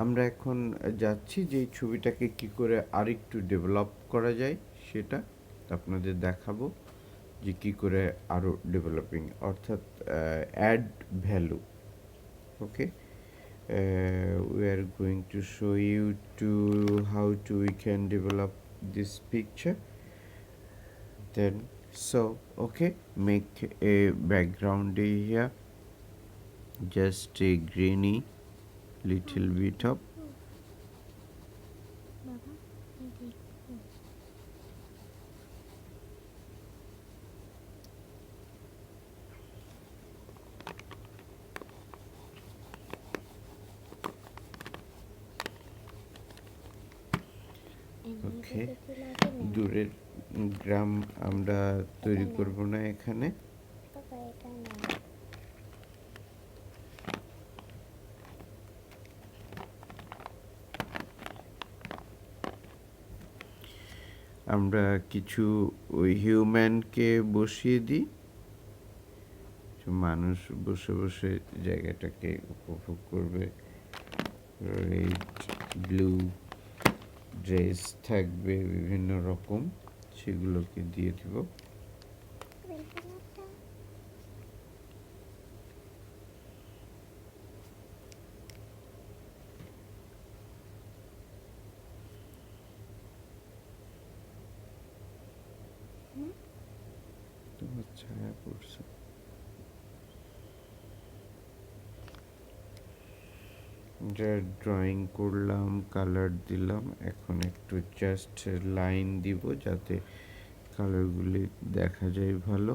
আমরা এখন যাচ্ছি যে এই ছবিটাকে কি করে আরেকটু ডেভেলপ করা যায় সেটা আপনাদের দেখাবো যে কি করে আরও ডেভেলপিং অর্থাৎ add value okay we are going to show you to how to we can develop this picture then so okay make a background here just a greeny little bit of ওকে দূরের গ্রাম আমরা তৈরি করব না এখানে আমরা কিছু ওই হিউম্যানকে বসিয়ে দিই মানুষ বসে বসে জায়গাটাকে উপভোগ করবে রেড ব্লু ড্রেস থাকবে বিভিন্ন রকম সেগুলোকে দিয়ে দিব তোমার ছায়া পড়ছে যা ড্রয়িং করলাম কালার দিলাম এখন একটু জাস্ট লাইন দিব যাতে কালারগুলি দেখা যায় ভালো